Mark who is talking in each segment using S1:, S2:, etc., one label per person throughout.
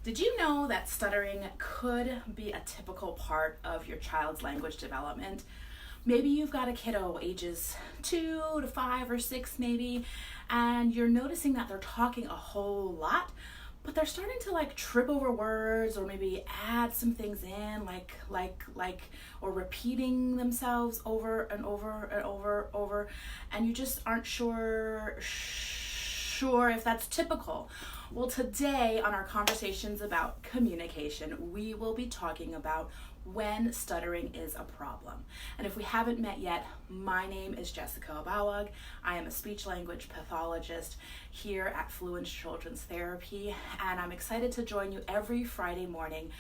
S1: Did you know that stuttering could be a typical part of your child's language development? Maybe you've got a kiddo ages 2 to 5 or 6 maybe, and you're noticing that they're talking a whole lot, but they're starting to trip over words or maybe add some things in or repeating themselves over and over and over, and you just aren't sure if that's typical. Well, today on our conversations about communication, we will be talking about when stuttering is a problem. And if we haven't met yet, my name is Jessica Abawag. I am a speech language pathologist here at Fluent Children's Therapy, and I'm excited to join you every Friday morning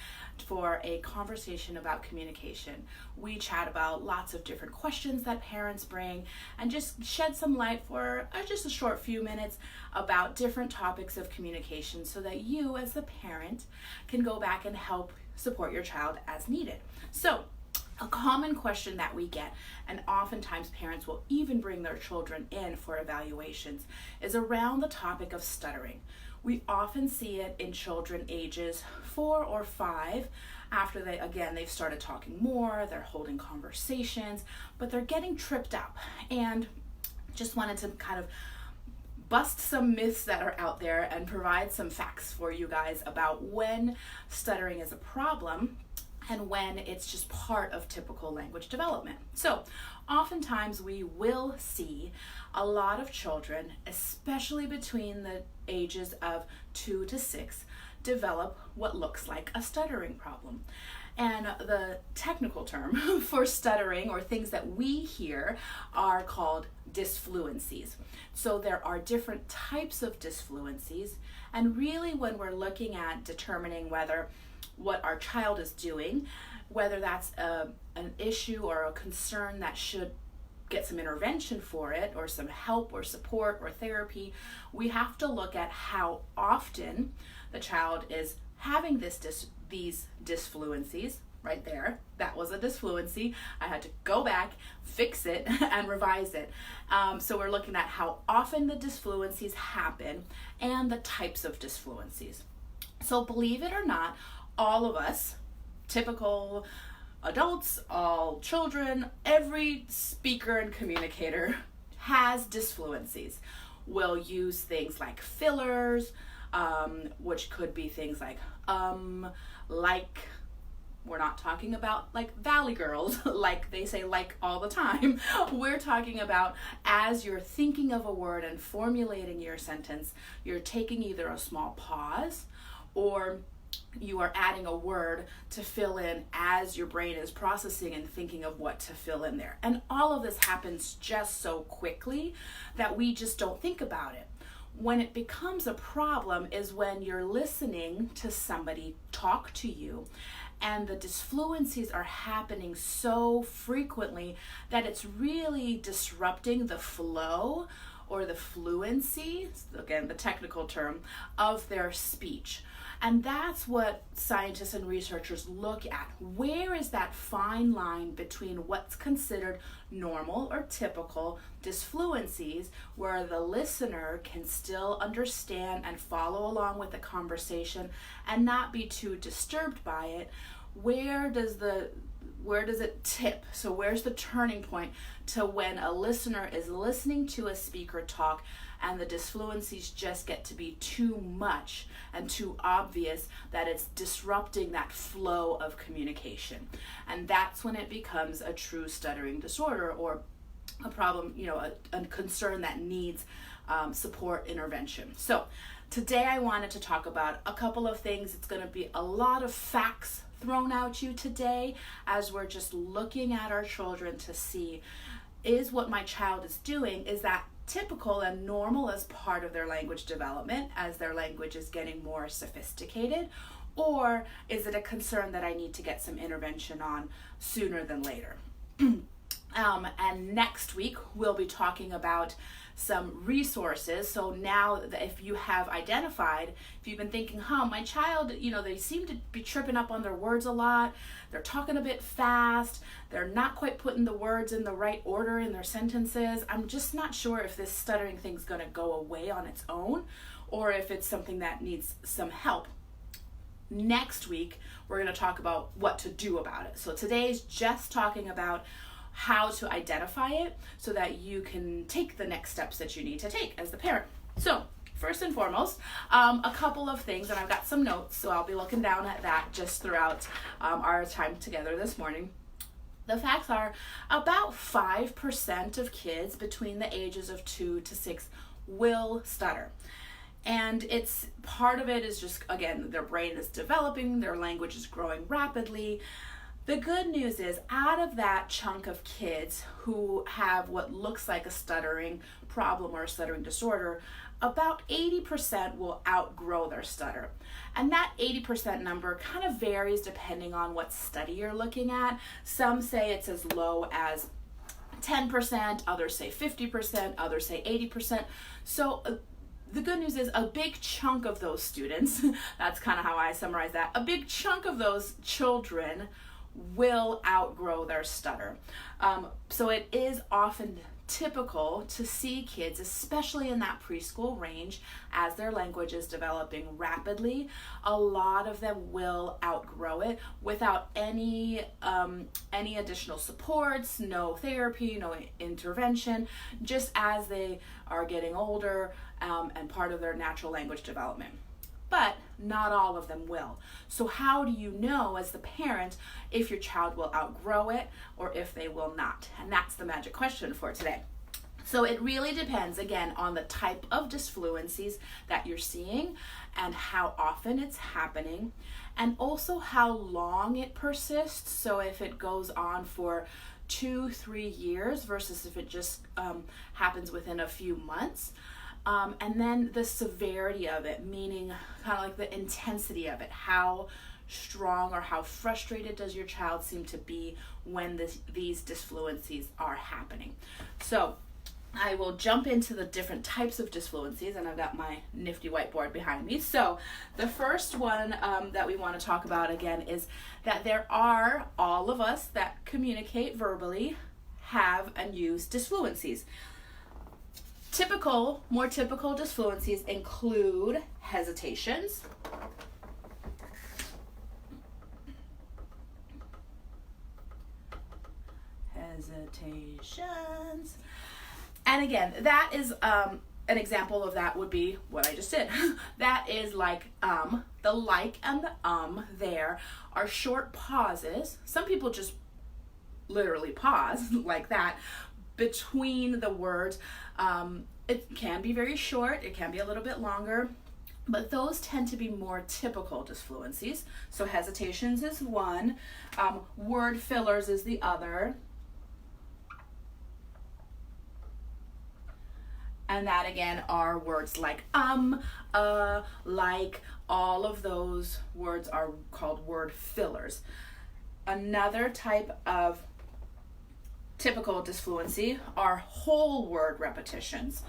S1: for a conversation about communication. We chat about lots of different questions that parents bring and just shed some light for just a short few minutes about different topics of communication so that you as the parent can go back and help support your child as needed. So, a common question that we get, and oftentimes parents will even bring their children in for evaluations, is around the topic of stuttering. We often see it in children ages 4 or 5 after they've started talking more, they're holding conversations, but they're getting tripped up. And just wanted to kind of bust some myths that are out there and provide some facts for you guys about when stuttering is a problem and when it's just part of typical language development. So, oftentimes we will see a lot of children, especially between the ages of 2 to 6, develop what looks like a stuttering problem. And the technical term for stuttering, or things that we hear, are called disfluencies. So there are different types of disfluencies, and really when we're looking at determining whether what our child is doing, whether that's an issue or a concern that should get some intervention for it, or some help or support or therapy, we have to look at how often the child is having these disfluencies. Right there, that was a disfluency. I had to go back, fix it, and revise it. So we're looking at how often the disfluencies happen and the types of disfluencies. So believe it or not, all of us, typical adults, all children, every speaker and communicator has disfluencies. We'll use things like fillers, which could be things like like. We're not talking about like Valley Girls, like they say like all the time. We're talking about as you're thinking of a word and formulating your sentence, you're taking either a small pause or you are adding a word to fill in as your brain is processing and thinking of what to fill in there. And all of this happens just so quickly that we just don't think about it. When it becomes a problem is when you're listening to somebody talk to you and the disfluencies are happening so frequently that it's really disrupting the flow or the fluency, again the technical term, of their speech. And that's what scientists and researchers look at. Where is that fine line between what's considered normal or typical disfluencies, where the listener can still understand and follow along with the conversation and not be too disturbed by it? Where does it tip? So where's the turning point to when a listener is listening to a speaker talk and the disfluencies just get to be too much and too obvious that it's disrupting that flow of communication? And that's when it becomes a true stuttering disorder, or a problem, a concern that needs support intervention. So today I wanted to talk about a couple of things. It's going to be a lot of facts thrown at you today as we're just looking at our children to see, is what my child is doing, is that typical and normal as part of their language development as their language is getting more sophisticated, or is it a concern that I need to get some intervention on sooner than later? And next week we'll be talking about some resources. So now if you have identified, if you've been thinking, my child, they seem to be tripping up on their words a lot, they're talking a bit fast, they're not quite putting the words in the right order in their sentences, I'm just not sure if this stuttering thing's going to go away on its own or if it's something that needs some help. Next week, we're going to talk about what to do about it. So today's just talking about how to identify it so that you can take the next steps that you need to take as the parent. So first and foremost, a couple of things, and I've got some notes, so I'll be looking down at that just throughout our time together this morning. The facts are about 5% of kids between the ages of 2 to 6 will stutter. And it's part of it is just, again, their brain is developing, their language is growing rapidly. The good news is, out of that chunk of kids who have what looks like a stuttering problem or a stuttering disorder, about 80% will outgrow their stutter. And that 80% number kind of varies depending on what study you're looking at. Some say it's as low as 10%, others say 50%, others say 80%. So the good news is a big chunk of those students, that's kind of how I summarize that, a big chunk of those children will outgrow their stutter. So it is often typical to see kids, especially in that preschool range, as their language is developing rapidly, a lot of them will outgrow it without any additional supports, no therapy, no intervention, just as they are getting older and part of their natural language development. But not all of them will. So how do you know as the parent if your child will outgrow it or if they will not? And that's the magic question for today. So it really depends, again, on the type of disfluencies that you're seeing and how often it's happening, and also how long it persists. So if it goes on for 2-3 years versus if it just happens within a few months. And then the severity of it, meaning kind of like the intensity of it. How strong or how frustrated does your child seem to be when these disfluencies are happening? So I will jump into the different types of disfluencies, and I've got my nifty whiteboard behind me. So the first one that we want to talk about again is that there are, all of us that communicate verbally have and use disfluencies. More typical disfluencies include hesitations, and again, that is an example of that would be what I just did. That is like the like and the there are short pauses. Some people just literally pause like that between the words. It can be very short, it can be a little bit longer, but those tend to be more typical disfluencies. So hesitations is one, word fillers is the other, and that again are words like like, all of those words are called word fillers. Another type of typical disfluency are whole word repetitions.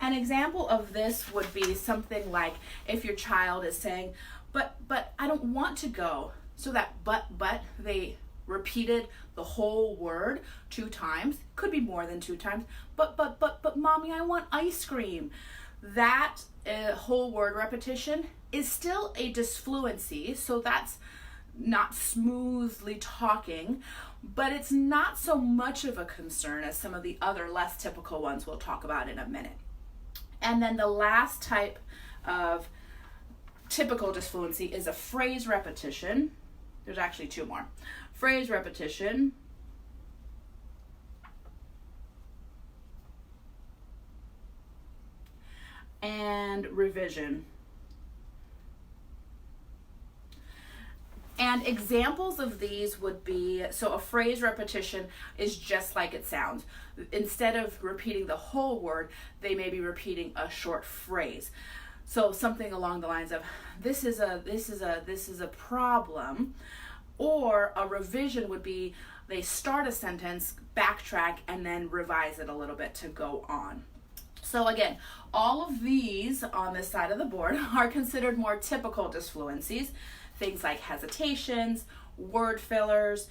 S1: An example of this would be something like if your child is saying, but I don't want to go. So that but, they repeated the whole word 2 times, could be more than 2 times, but mommy, I want ice cream. That whole word repetition is still a disfluency, so that's not smoothly talking, but it's not so much of a concern as some of the other less typical ones we'll talk about in a minute. And then the last type of typical disfluency is a phrase repetition. There's actually 2 more. Phrase repetition and revision. And examples of these would be, so a phrase repetition is just like it sounds. Instead of repeating the whole word, they may be repeating a short phrase. So something along the lines of, this is a problem. Or a revision would be, they start a sentence, backtrack, and then revise it a little bit to go on. So again, all of these on this side of the board are considered more typical disfluencies. Things like hesitations, word fillers,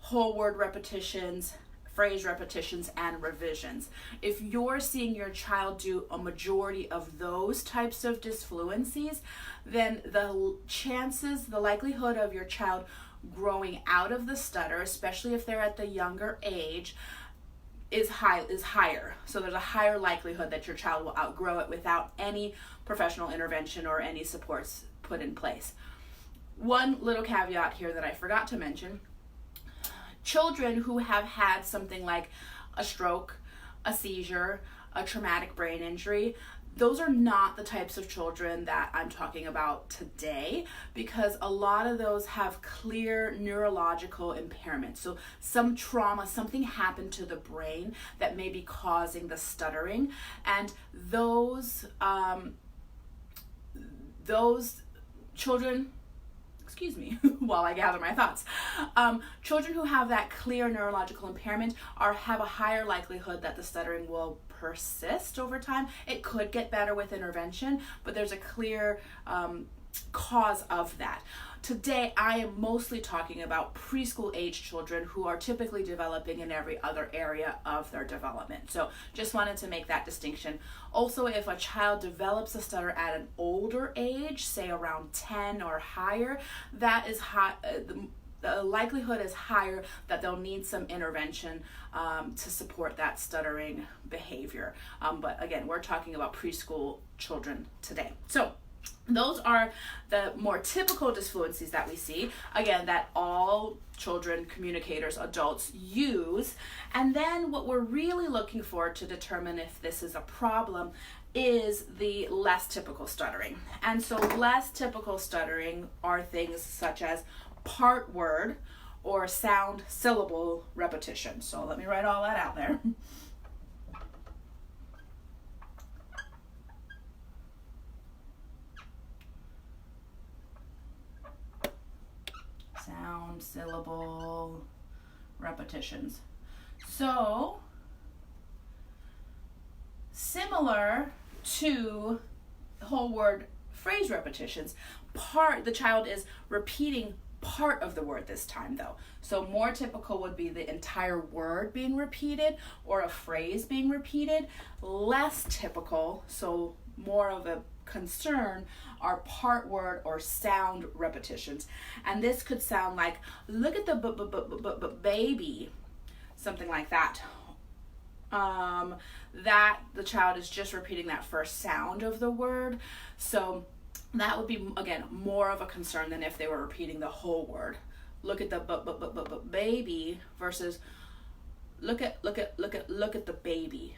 S1: whole word repetitions, phrase repetitions, and revisions. If you're seeing your child do a majority of those types of disfluencies, then the likelihood of your child growing out of the stutter, especially if they're at the younger age, is higher. So there's a higher likelihood that your child will outgrow it without any professional intervention or any supports put in place. One little caveat here that I forgot to mention: children who have had something like a stroke, a seizure, a traumatic brain injury, those are not the types of children that I'm talking about today, because a lot of those have clear neurological impairment. So some trauma, something happened to the brain that may be causing the stuttering, and those children, excuse me, while I gather my thoughts. Children who have that clear neurological impairment have a higher likelihood that the stuttering will persist over time. It could get better with intervention, but there's a clear cause of that. Today, I am mostly talking about preschool age children who are typically developing in every other area of their development. So just wanted to make that distinction. Also, if a child develops a stutter at an older age, say around 10 or higher, that is high. The likelihood is higher that they'll need some intervention to support that stuttering behavior. But again, we're talking about preschool children today. So those are the more typical disfluencies that we see, again, that all children, communicators, adults use. And then what we're really looking for to determine if this is a problem is the less typical stuttering. And so less typical stuttering are things such as part word or sound syllable repetition. So let me write all that out there. Sound syllable repetitions. So similar to whole word phrase repetitions, the child is repeating part of the word this time though. So more typical would be the entire word being repeated or a phrase being repeated. Less typical, so more of a concern, are part word or sound repetitions. And this could sound like, look at the baby, something like that. That the child is just repeating that first sound of the word. So that would be, again, more of a concern than if they were repeating the whole word. Look at the baby versus look at the baby.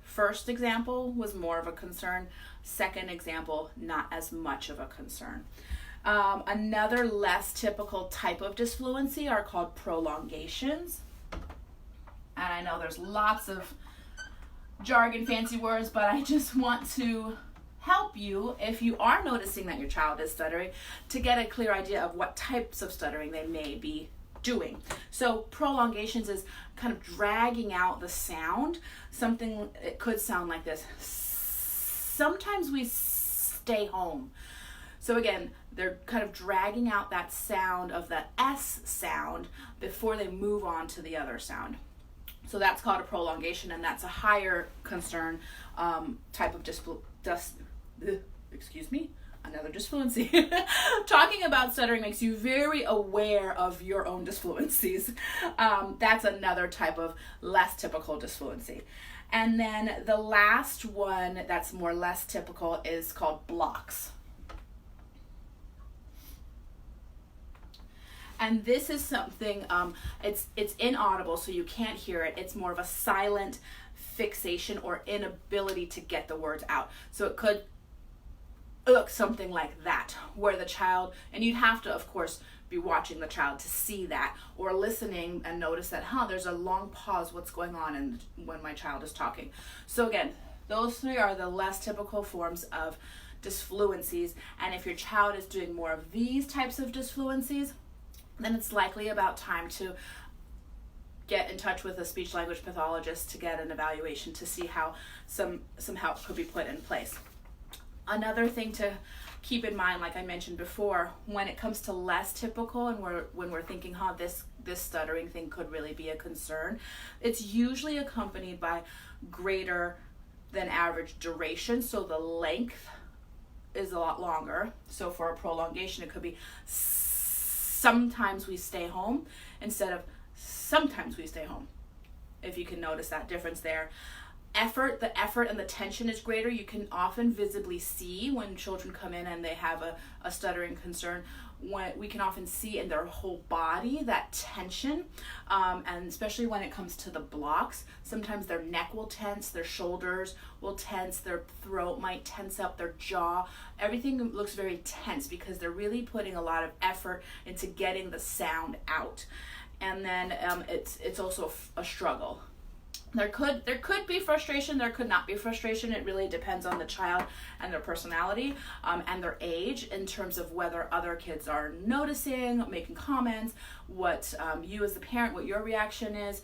S1: First example was more of a concern. Second example, not as much of a concern. Another less typical type of disfluency are called prolongations. And I know there's lots of jargon, fancy words, but I just want to help you, if you are noticing that your child is stuttering, to get a clear idea of what types of stuttering they may be doing. So prolongations is kind of dragging out the sound. Something, it could sound like this. Sometimes we stay home. So again, they're kind of dragging out that sound of the S sound before they move on to the other sound. So that's called a prolongation, and that's a higher concern type of another disfluency. Talking about stuttering makes you very aware of your own disfluencies. That's another type of less typical disfluency. And then the last one that's more less typical is called blocks. And this is something, it's inaudible, so you can't hear it. It's more of a silent fixation or inability to get the words out. So it could look something like that, where the child, and you'd have to, of course, be watching the child to see that, or listening and notice that, there's a long pause, what's going on when my child is talking. So again, those three are the less typical forms of disfluencies, and if your child is doing more of these types of disfluencies, then it's likely about time to get in touch with a speech language pathologist to get an evaluation to see how some help could be put in place. Another thing to keep in mind, like I mentioned before, when it comes to less typical and when we're thinking, this this stuttering thing could really be a concern. It's usually accompanied by greater than average duration, so the length is a lot longer. So for a prolongation, it could be sometimes we stay home instead of sometimes we stay home, if you can notice that difference there. The effort and the tension is greater. You can often visibly see when children come in and they have a stuttering concern, when we can often see in their whole body that tension, and especially when it comes to the blocks. Sometimes their neck will tense, their shoulders will tense, their throat might tense up, their jaw. Everything looks very tense because they're really putting a lot of effort into getting the sound out. And then it's also a struggle. There could be frustration, there could not be frustration. It really depends on the child and their personality, and their age, in terms of whether other kids are noticing, making comments, what you as the parent, what your reaction is.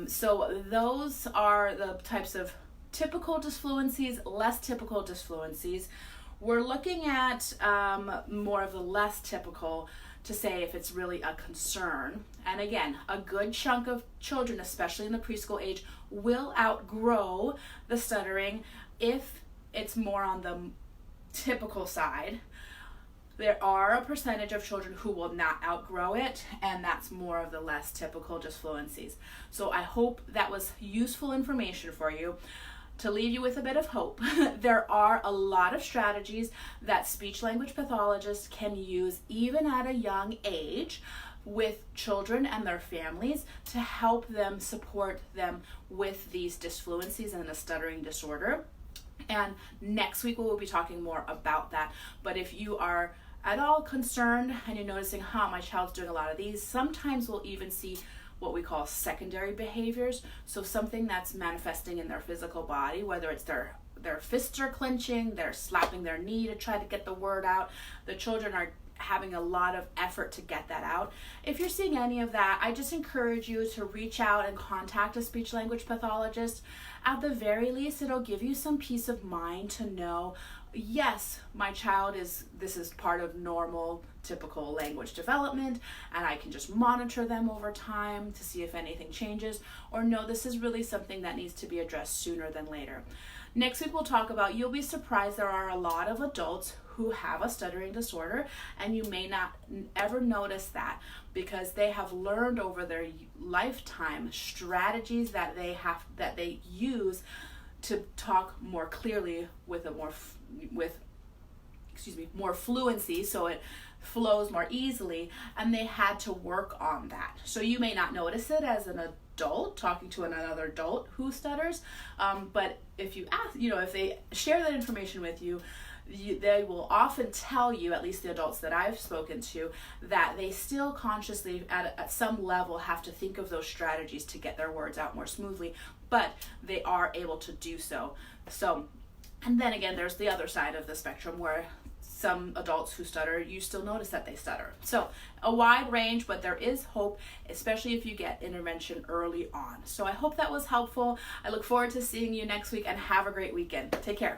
S1: So those are the types of typical disfluencies, less typical disfluencies. We're looking at more of the less typical to say if it's really a concern. And again, a good chunk of children, especially in the preschool age, will outgrow the stuttering if it's more on the typical side. There are a percentage of children who will not outgrow it, and that's more of the less typical disfluencies. So I hope that was useful information for you. To leave you with a bit of hope, there are a lot of strategies that speech-language pathologists can use even at a young age with children and their families to help them, support them with these disfluencies and the stuttering disorder. And next week we will be talking more about that. But if you are at all concerned and you're noticing, my child's doing a lot of these, sometimes we'll even see what we call secondary behaviors. So something that's manifesting in their physical body, whether it's their fists are clenching, they're slapping their knee to try to get the word out. The children are having a lot of effort to get that out. If you're seeing any of that, I just encourage you to reach out and contact a speech language pathologist. At the very least, it'll give you some peace of mind to know, yes, my child this is part of normal, typical language development, and I can just monitor them over time to see if anything changes, or no, this is really something that needs to be addressed sooner than later. Next week we'll talk about, you'll be surprised, there are a lot of adults who have a stuttering disorder, and you may not ever notice that because they have learned over their lifetime strategies that they use to talk more clearly with more fluency, so it flows more easily, and they had to work on that. So you may not notice it as an adult talking to another adult who stutters, but if you ask, if they share that information with you, they will often tell you, at least the adults that I've spoken to, that they still consciously at some level have to think of those strategies to get their words out more smoothly, but they are able to do so. And then again, there's the other side of the spectrum where some adults who stutter, you still notice that they stutter. So a wide range, but there is hope, especially if you get intervention early on. So I hope that was helpful. I look forward to seeing you next week, and have a great weekend. Take care.